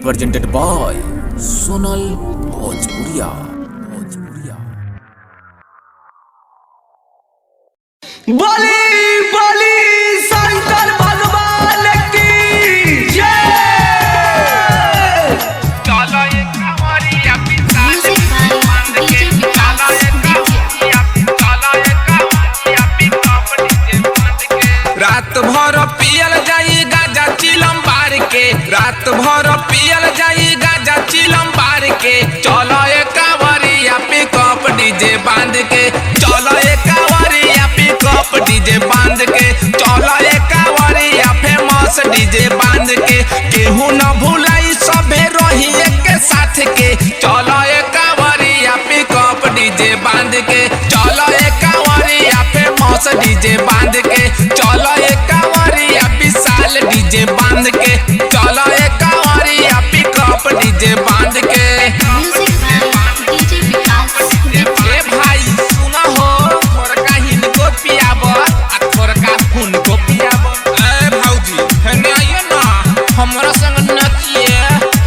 presented by Sonal Bhojpuria। बली बली शंकर भगवान की जय। चलो एक कवरिया पिसाल बंद के चलो एक कवरिया पिकअप डीजे बंद के। रात भर पियल जाई गाजा चिलम बार के, रात भर पियल जाई गाजा चिलम बार के। चलो एक कवरिया पिकअप डीजे बांध के, चलो एक कवरिया पिकअप डीजे बांध के, चलो एक कवरिया फेमस डीजे बांध के। केहू न भूलाई सभे रही एक साथ के, चलो एक कवरिया पिकअप डीजे बांध के, चलो एक कवरिया फेमस डीजे बांध के, चलो एक कवरिया विशाल डीजे बांध के, चलो एक कवरिया पिकअप डीजे बांध के। ए भाई सुना हो, थोड़का हिनको पियाब आ थोड़का हुनको पियाब। ए भौजी हने आइए ना, हमरा संग नचिए,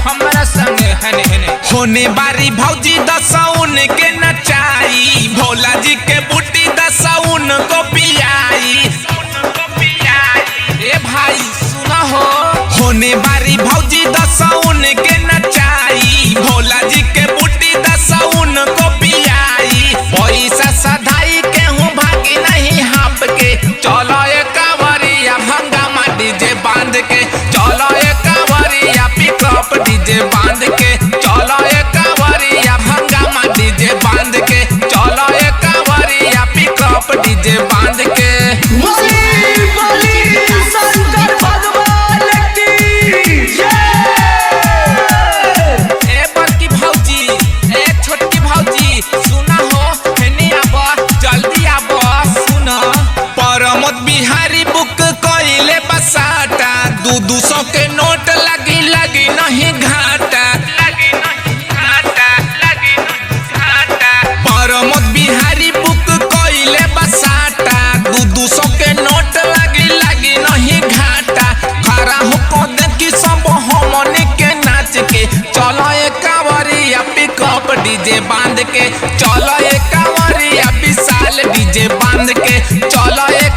हमरा संग हने हने होने बारी भौजी दसौन के नचाई, भोला जी के बूटी दसौन को पियाई। ए भाई सुना हो, होने बारी भौजी दसौन के नचाई, भोला जी के बूटी दसौन को पियाई। पैसा सधाई के हूँ भागी नहीं हाँप के, चलो एक कवरिया भंगामा डीजे बांध के, चलो एक कवरिया पिकअप डीजे बांध के, चलो एक कवरिया भंगामा डीजे बांध के, चलो एक कवरिया पिकअप डीजे बांध के। बली बली शंकर भगवान की जय। ए बड़की भौजी, ए छोटकी भौजी सुना हो, हेने आब जल्दी आब सुना। परमत बिहारी बुक कइले बसाटा, 200 के नोट लगी लगी नहीं घाटा, लगी नहीं घाटा, लगी नहीं घाटा। परमत बिहारी बुक कइले बसाटा, 200 के नोट लगी लगी नहीं घाटा। खरा हो देखी सब हमने के नाच के, चलो एक कवरिया पिकअप डीजे बांध के, चलो एक कवरिया विशाल डीजे बांध के, चलो एक